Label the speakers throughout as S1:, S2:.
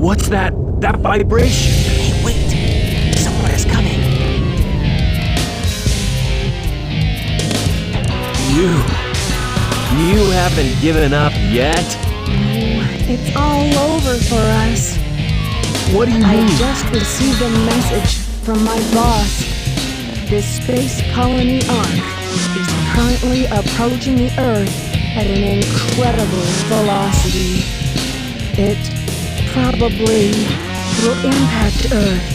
S1: What's that? That vibration?
S2: Hey, wait! Someone is coming!
S1: You haven't given up yet?
S3: It's all over for us.
S1: What do you mean?
S3: I just received a message from my boss. This space colony Ark is currently approaching the Earth at an incredible velocity. It probably will impact Earth.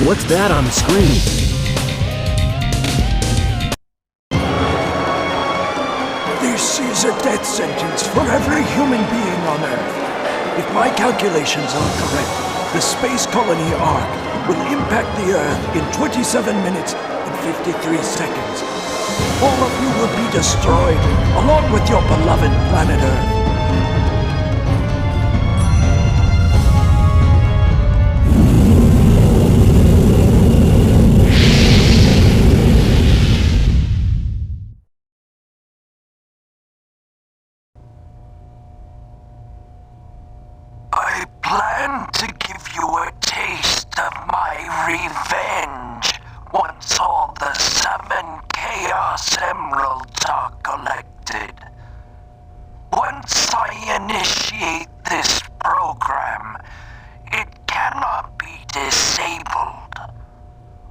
S1: What's that on the screen?
S4: This is a death sentence for every human being on Earth. If my calculations are correct, the space colony Ark will impact the Earth in 27 minutes and 53 seconds. All of you will be destroyed, along with your beloved planet Earth.
S5: I plan to give you a taste of my revenge once all the 7 Chaos Emeralds are collected. Once I initiate this program, it cannot be disabled.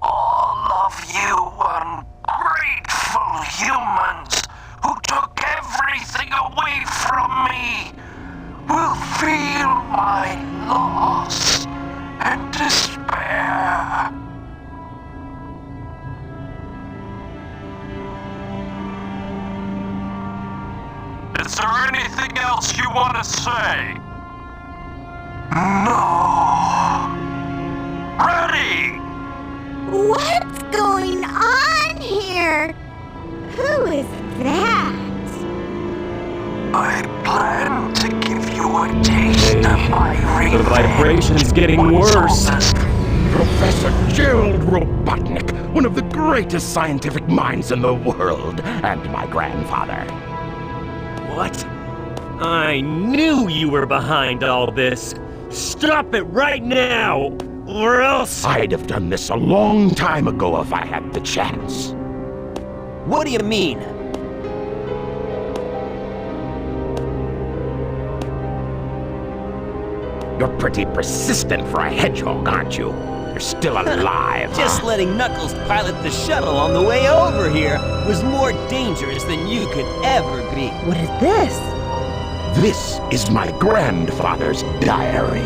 S5: All of you ungrateful humans who took everything away from me will feel my loss and despair. Is there anything else you want to say? No. Ready!
S6: What's going on here? Who is that?
S5: I plan to give you a taste of my revenge.
S1: The vibration's getting worse.
S7: Professor Gerald Robotnik, one of the greatest scientific minds in the world, and my grandfather.
S1: What? I knew you were behind all this. Stop it right now, or else...
S7: I'd have done this a long time ago if I had the chance.
S2: What do you mean?
S7: You're pretty persistent for a hedgehog, aren't you? You're still alive,
S2: Just
S7: huh?
S2: letting Knuckles pilot the shuttle on the way over here was more dangerous than you could ever be.
S3: What is this?
S7: This is my grandfather's diary.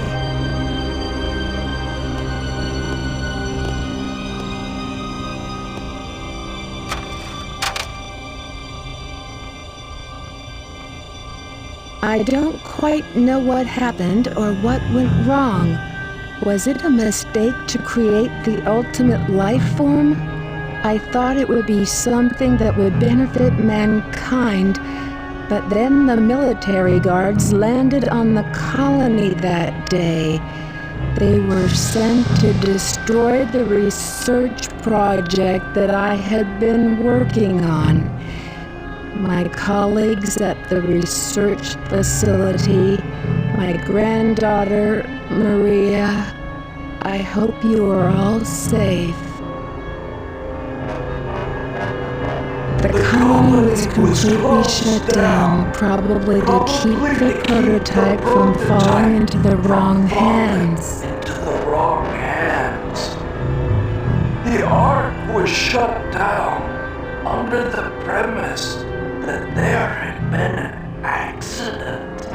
S3: I don't quite know what happened or what went wrong. Was it a mistake to create the ultimate life form? I thought it would be something that would benefit mankind, but then the military guards landed on the colony that day. They were sent to destroy the research project that I had been working on. My colleagues at the research facility, my granddaughter, Maria, I hope you are all safe. The colony was completely shut down, probably to keep the prototype from falling into the wrong hands.
S5: Into the wrong hands. The Ark was shut down under the premise that there had been an accident.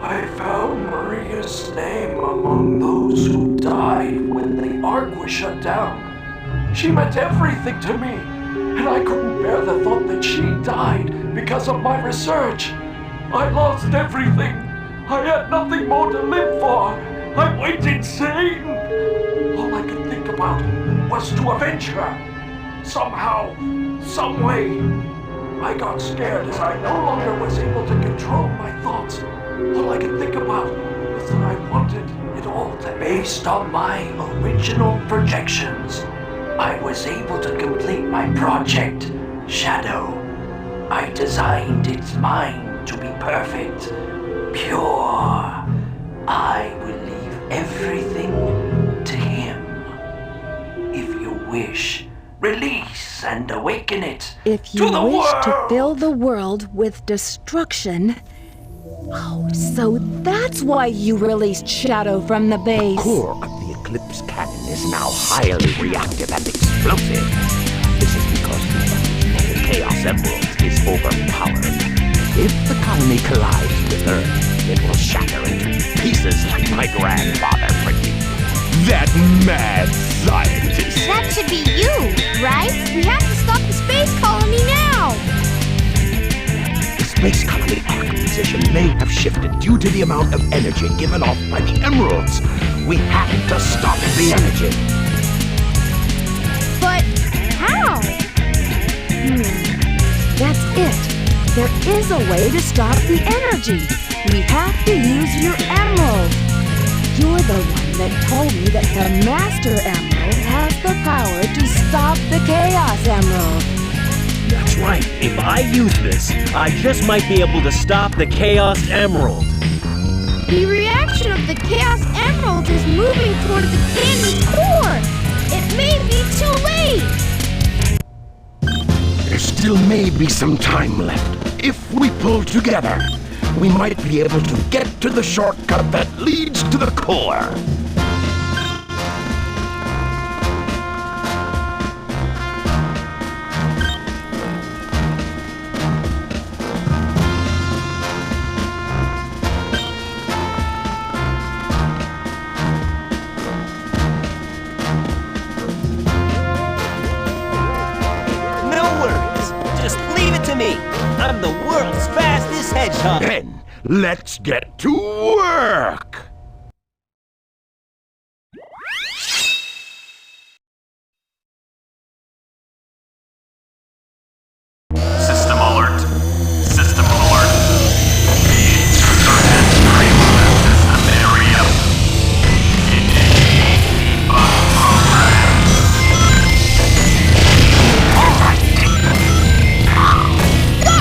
S5: I found Maria's name among those who died when the Ark was shut down. She meant everything to me, and I couldn't bear the thought that she died because of my research. I lost everything. I had nothing more to live for. I went insane. All I could think about was to avenge her. Somehow, some way. I got scared as I no longer was able to control my thoughts. All I could think about was that I wanted it all to be based on my original projections. I was able to complete my project, Shadow. I designed its mind to be perfect, pure. I will leave everything to him. If you wish, release and awaken it
S3: If you
S5: to the
S3: wish
S5: world.
S3: to fill the world with destruction... Oh, so that's why you released Shadow from the base.
S7: Core of the Eclipse cannon is now highly reactive and explosive. This is because the Chaos Emerald is overpowered. If the colony collides with Earth, it will shatter into pieces like my grandfather predicted. That mad scientist!
S6: That should be you, right? We have to stop the space colony now!
S7: The space colony Ark position may have shifted due to the amount of energy given off by the emeralds. We have to stop the energy.
S6: But how?
S3: That's it. There is a way to stop the energy. We have to use your emerald. You're the one that told me that the Master Emerald has the power to stop the Chaos Emerald.
S1: That's right. If I use this, I just might be able to stop the Chaos Emerald.
S6: The reaction of the Chaos Emerald is moving toward the cannon's core. It may be too late.
S7: There still may be some time left. If we pull together, we might be able to get to the shortcut that leads to the core.
S2: No worries. Just leave it to me. I'm the world's fastest hedgehog.
S7: Then, let's get to work!
S8: System alert. System alert. Reagents are entering the system area. Debug program.
S6: Go!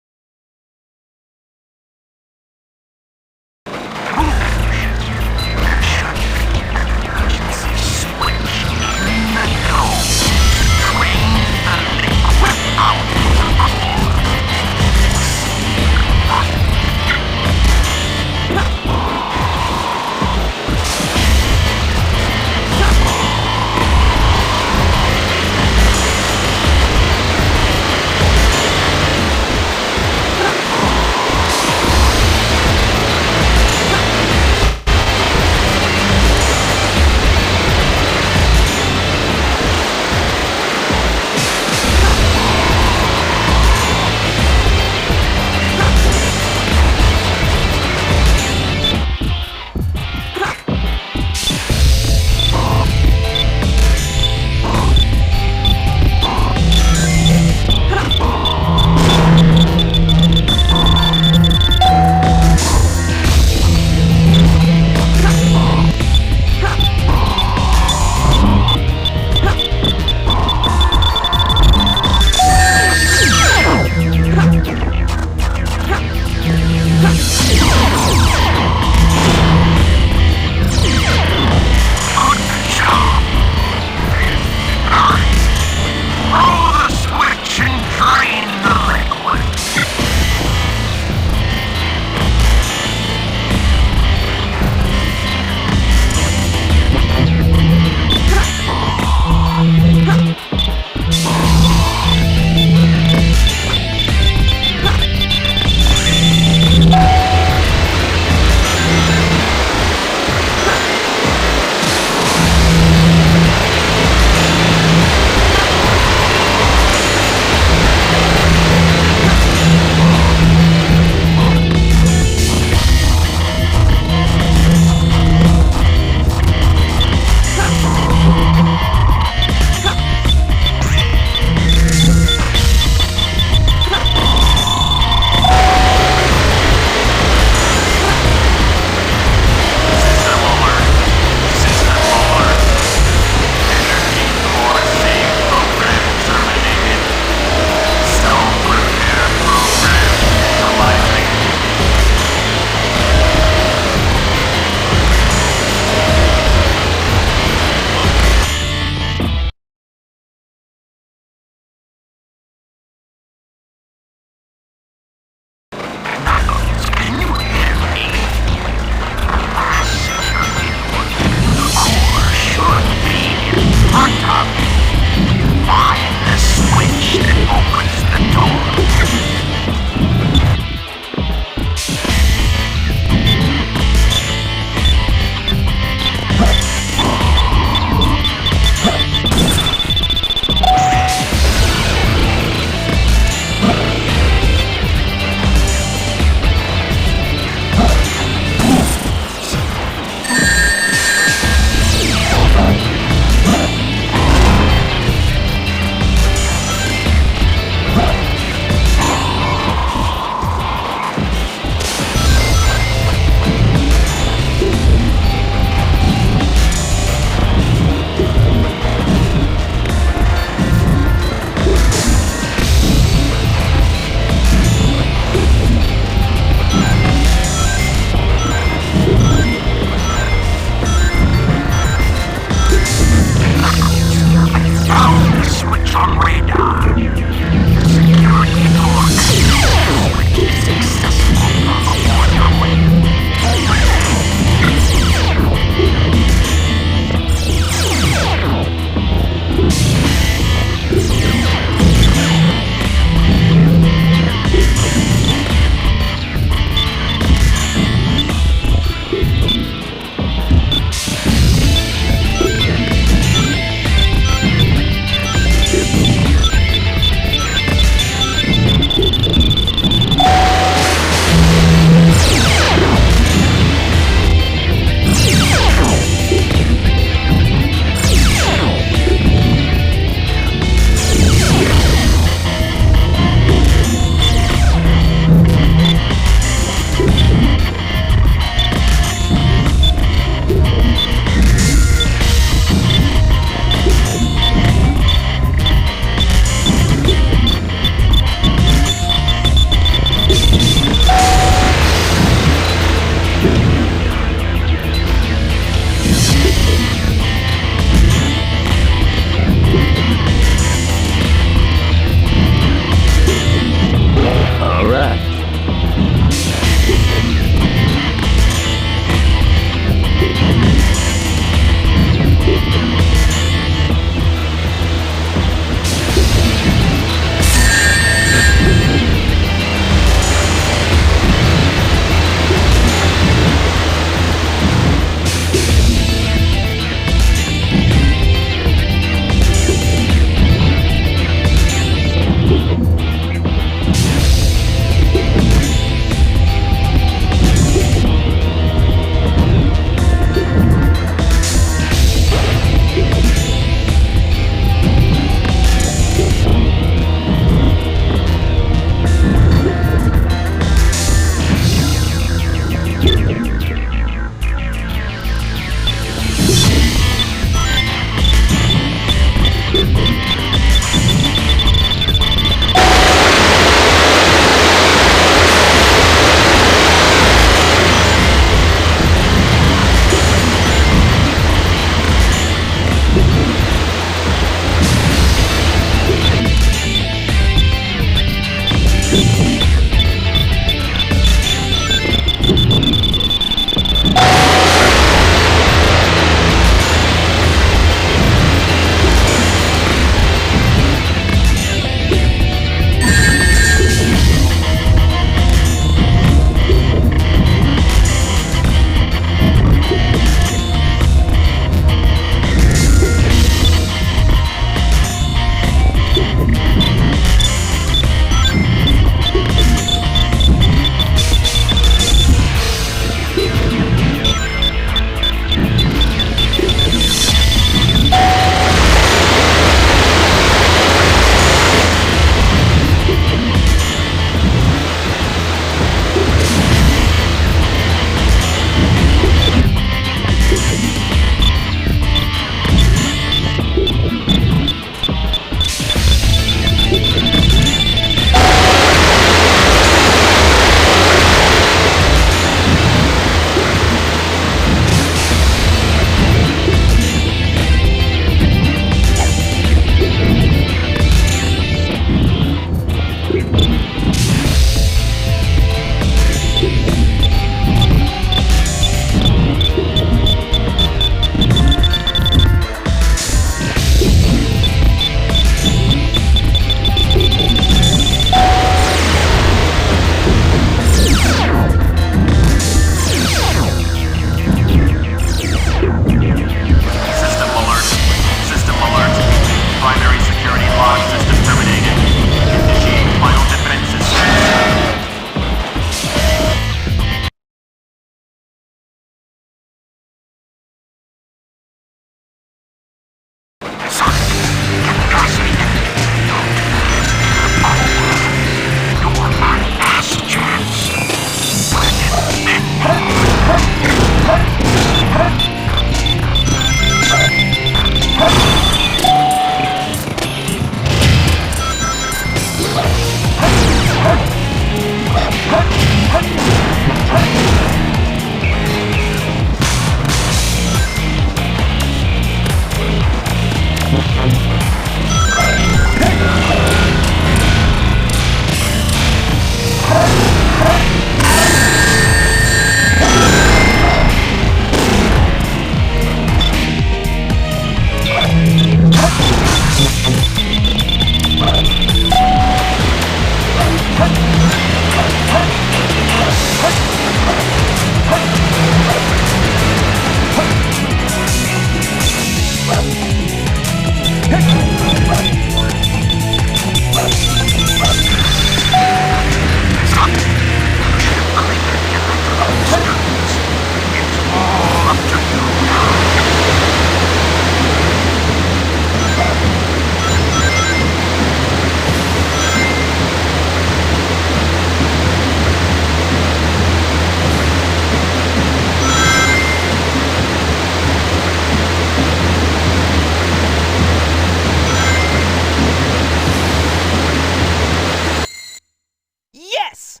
S2: Yes!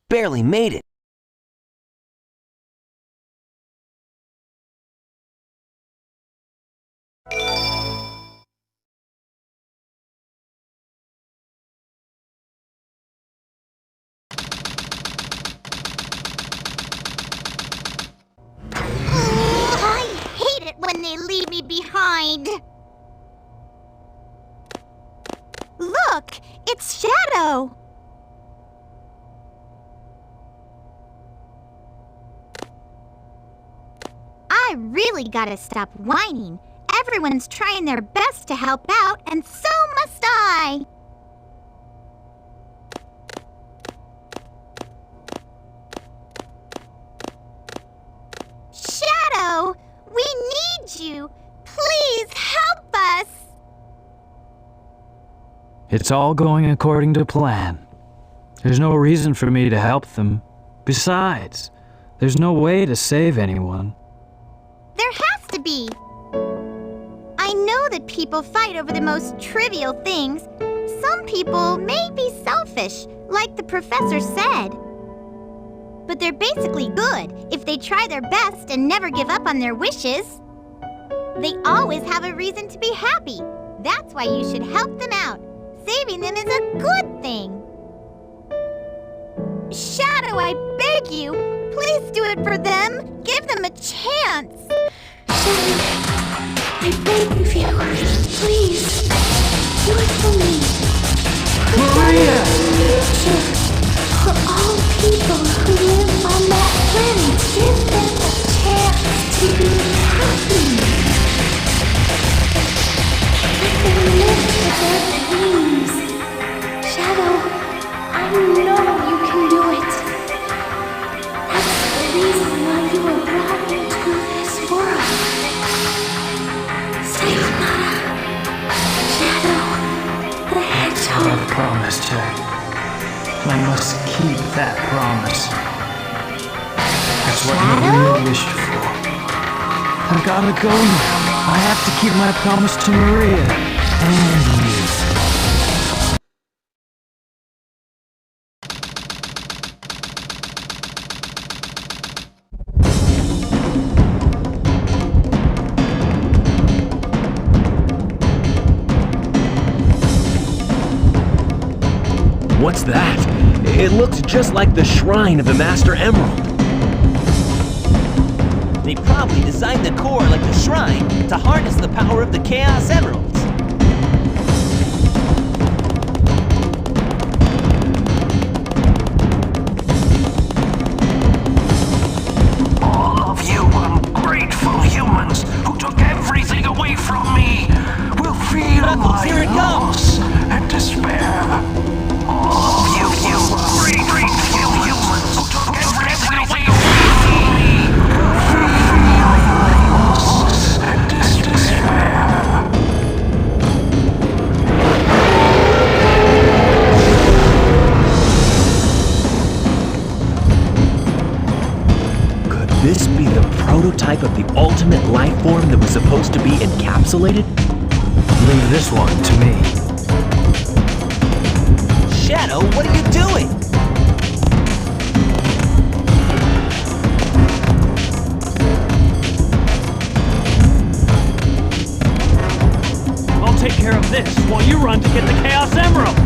S2: Barely made it.
S6: I hate it when they leave me behind. Look, it's Shadow. I really gotta stop whining. Everyone's trying their best to help out, and so must I. Shadow, we need you. Please help us.
S9: It's all going according to plan. There's no reason for me to help them. Besides, there's no way to save anyone.
S6: There has to be. I know that people fight over the most trivial things. Some people may be selfish, like the professor said. But they're basically good if they try their best and never give up on their wishes. They always have a reason to be happy. That's why you should help them out. Saving them is a good thing. Shadow, I beg you, please do it for them. Give them a chance.
S10: I beg of you, please, do it for me.
S9: Maria!
S10: For all people who live on that planet, give them a chance to be happy. Let them live with their dreams. Shadow, I know you can do it. That's the reason why you were brought into this world. Sayonara, Shadow, the Hedgehog.
S9: I've promised her. I must keep that promise. That's what Maria wished for. I've gotta go now. I have to keep my promise to Maria and you.
S1: What's that? It looks just like the shrine of the Master Emerald.
S2: They probably designed the core like the shrine to harness the power of the Chaos Emeralds.
S8: All of you ungrateful humans who took everything away from me will feel my
S2: here it
S8: loss and despair. All of you ungrateful humans who took everything away from me will feel my loss and despair.
S1: Could this be the prototype of the ultimate life form that was supposed to be encapsulated?
S9: Leave this one to me.
S2: Shadow, what are you doing?
S1: I'll take care of this while you run to get the Chaos Emeralds!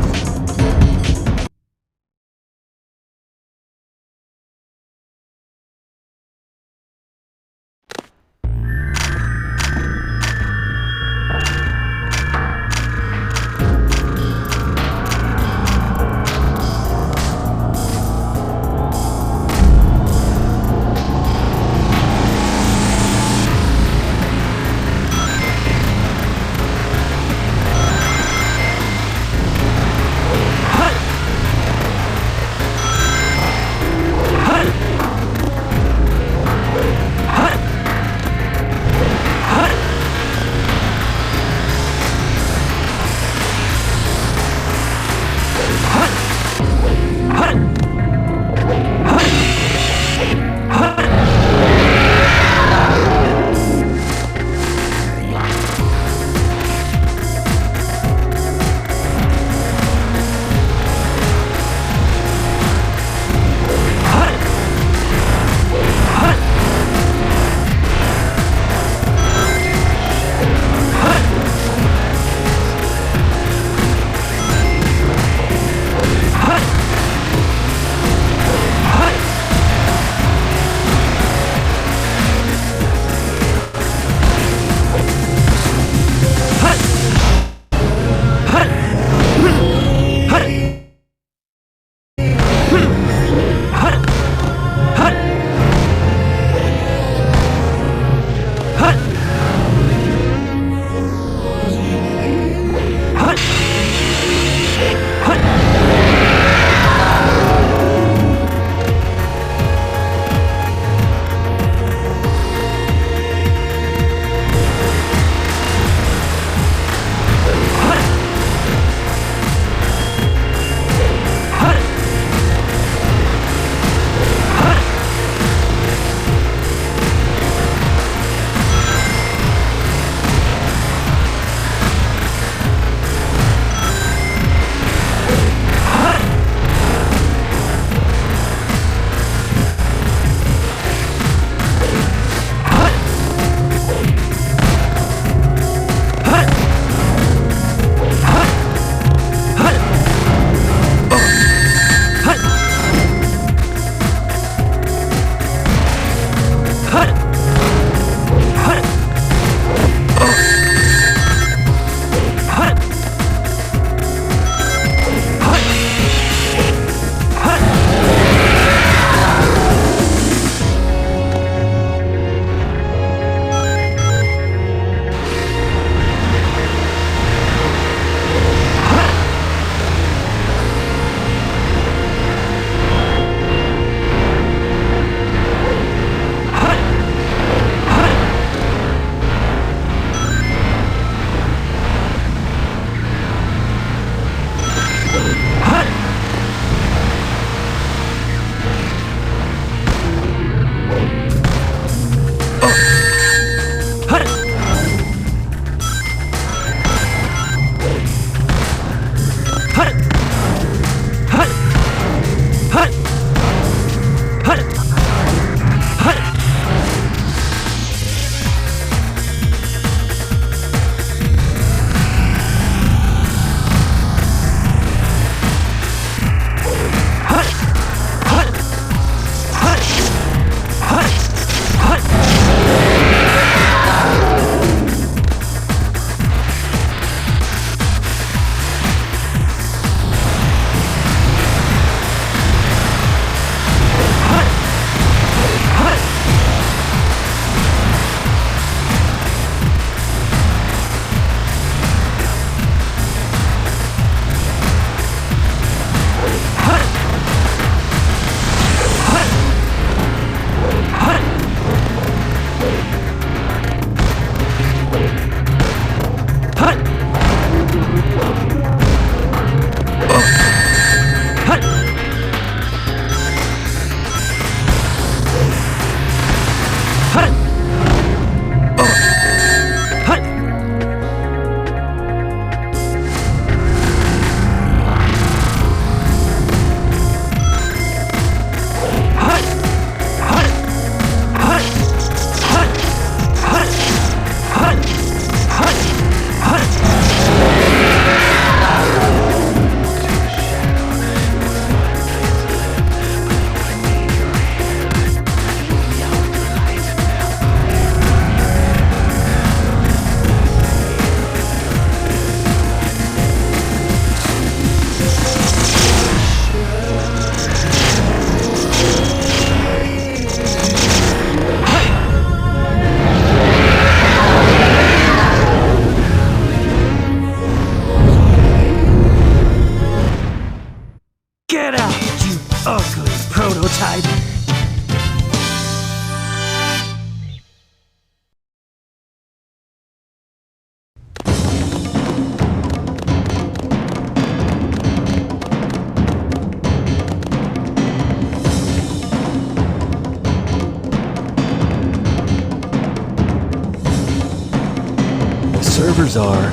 S1: servers are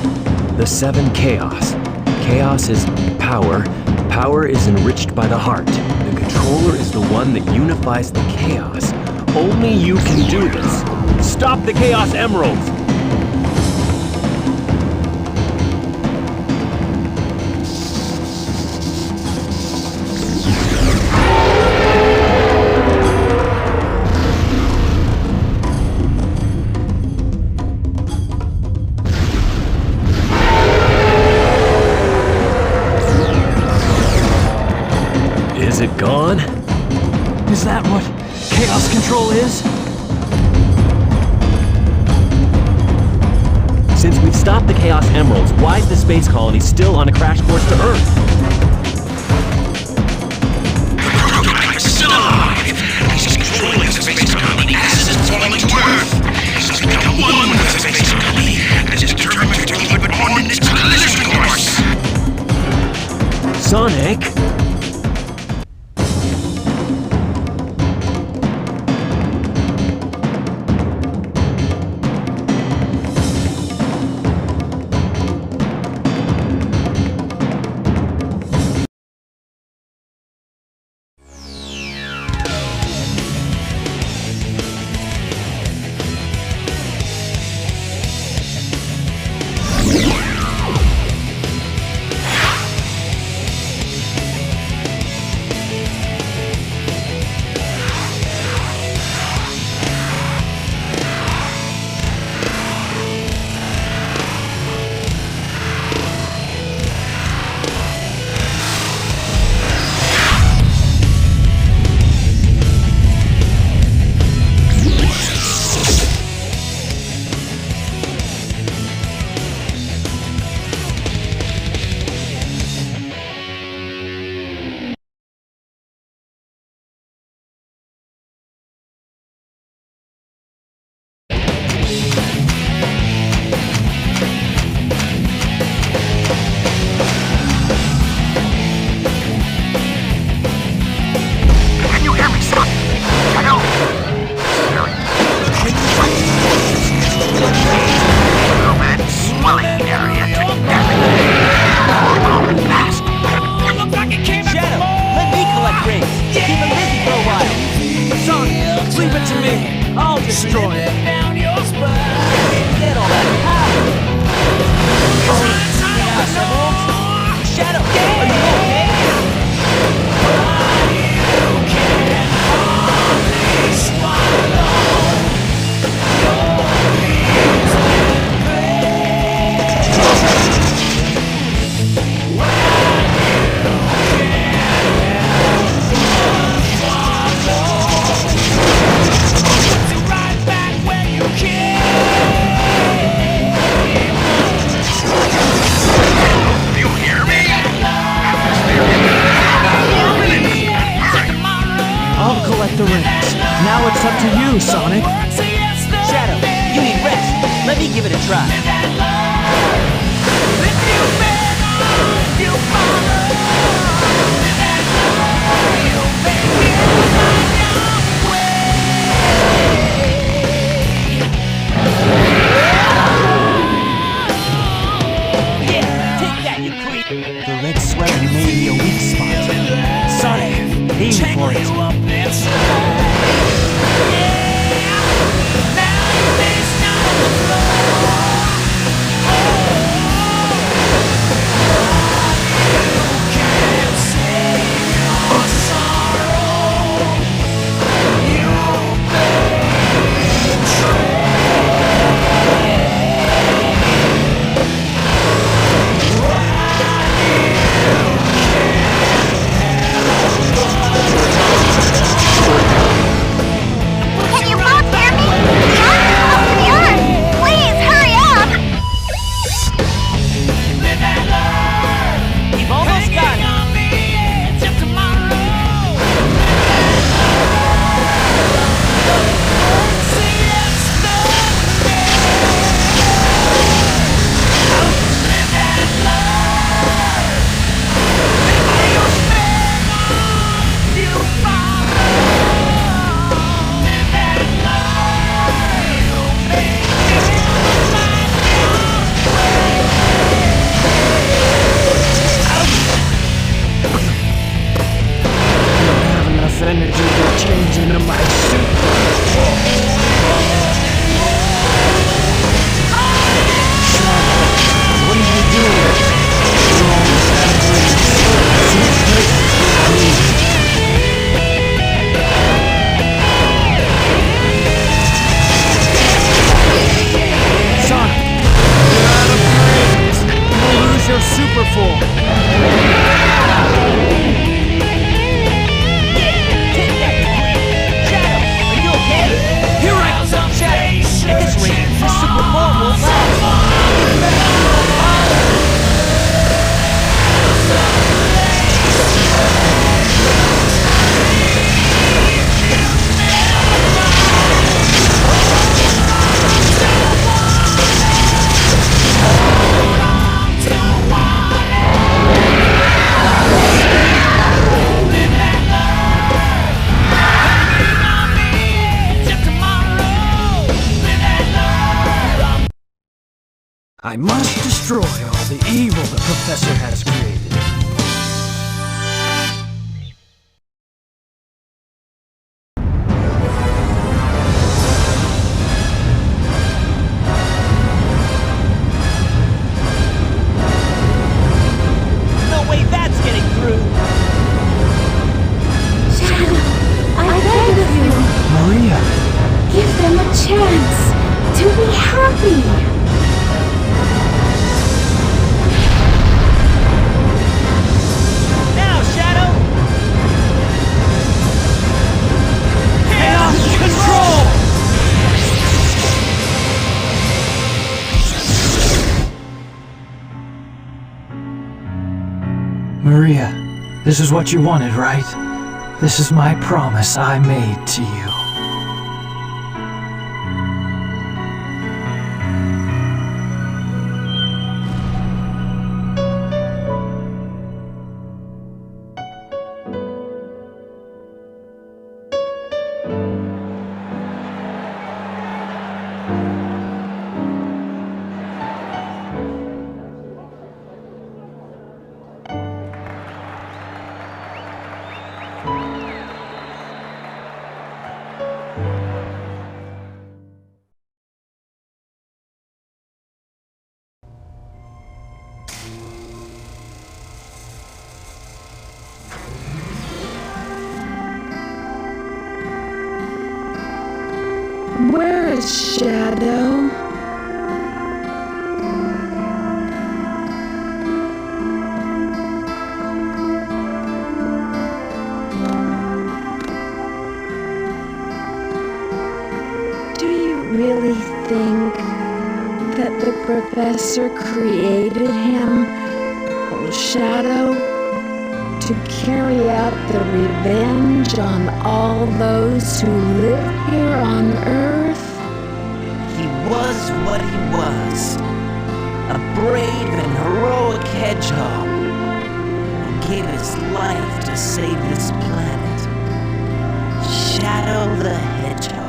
S1: the 7 Chaos. Chaos is power. Power is enriched by the heart. The controller is the one that unifies the chaos. Only you can do this. Stop the Chaos Emeralds! Is it gone?
S9: Is that what chaos control is?
S1: Since we've stopped the Chaos Emeralds, why is the space colony still on a crash course to Earth?
S8: Prototype still alive! He's controlling the space colony as it's falling to Earth! He's become one with the space colony and is determined to keep it on its collision course!
S1: Sonic?
S9: The rings. Now it's up to you, Sonic.
S2: Shadow, you need rest. Let me give it a try. Yeah, take that, you creep.
S9: The red swelling may be a weak spot. Sonic, aim for it. I must destroy all the evil the Professor has created.
S2: No way that's getting through!
S10: Shadow, I beg of you,
S9: Maria!
S10: give them a chance to be happy.
S2: Now, Shadow! Chaos control!
S9: Maria, this is what you wanted, right? This is my promise I made to you.
S3: Where is Shadow? Do you really think that the Professor created him, Shadow, to carry out the revenge on all those who live here on Earth?
S2: He was what he was. A brave and heroic hedgehog who gave his life to save this planet. Shadow the Hedgehog.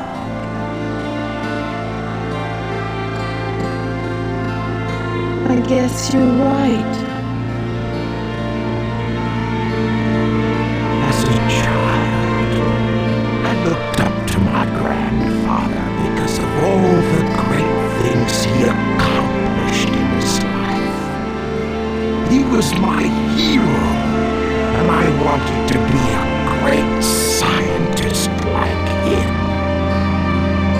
S3: I guess you're right.
S7: As a child, I looked up to my grandfather because of all the great things he accomplished in his life. He was my hero, and I wanted to be a great scientist like him.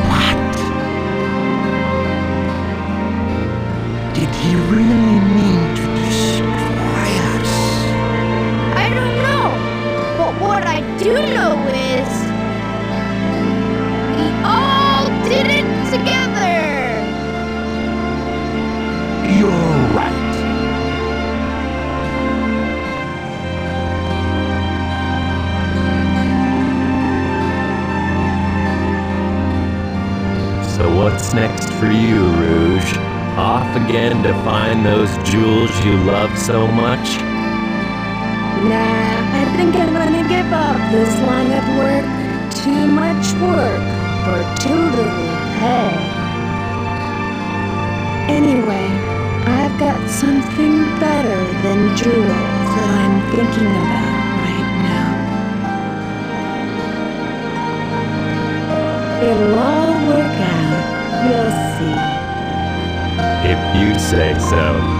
S7: But did he really mean to destroy us?
S10: I don't know, but what I do know is we all did it together.
S7: You're right.
S1: So what's next for you, Rouge? Off again to find those jewels you love so much?
S3: Nah, I think I'm gonna give up this line of work. Too much work for too little pay. Anyway, I've got something better than jewels that I'm thinking about right now. It'll all work out. You'll see.
S1: If you say so.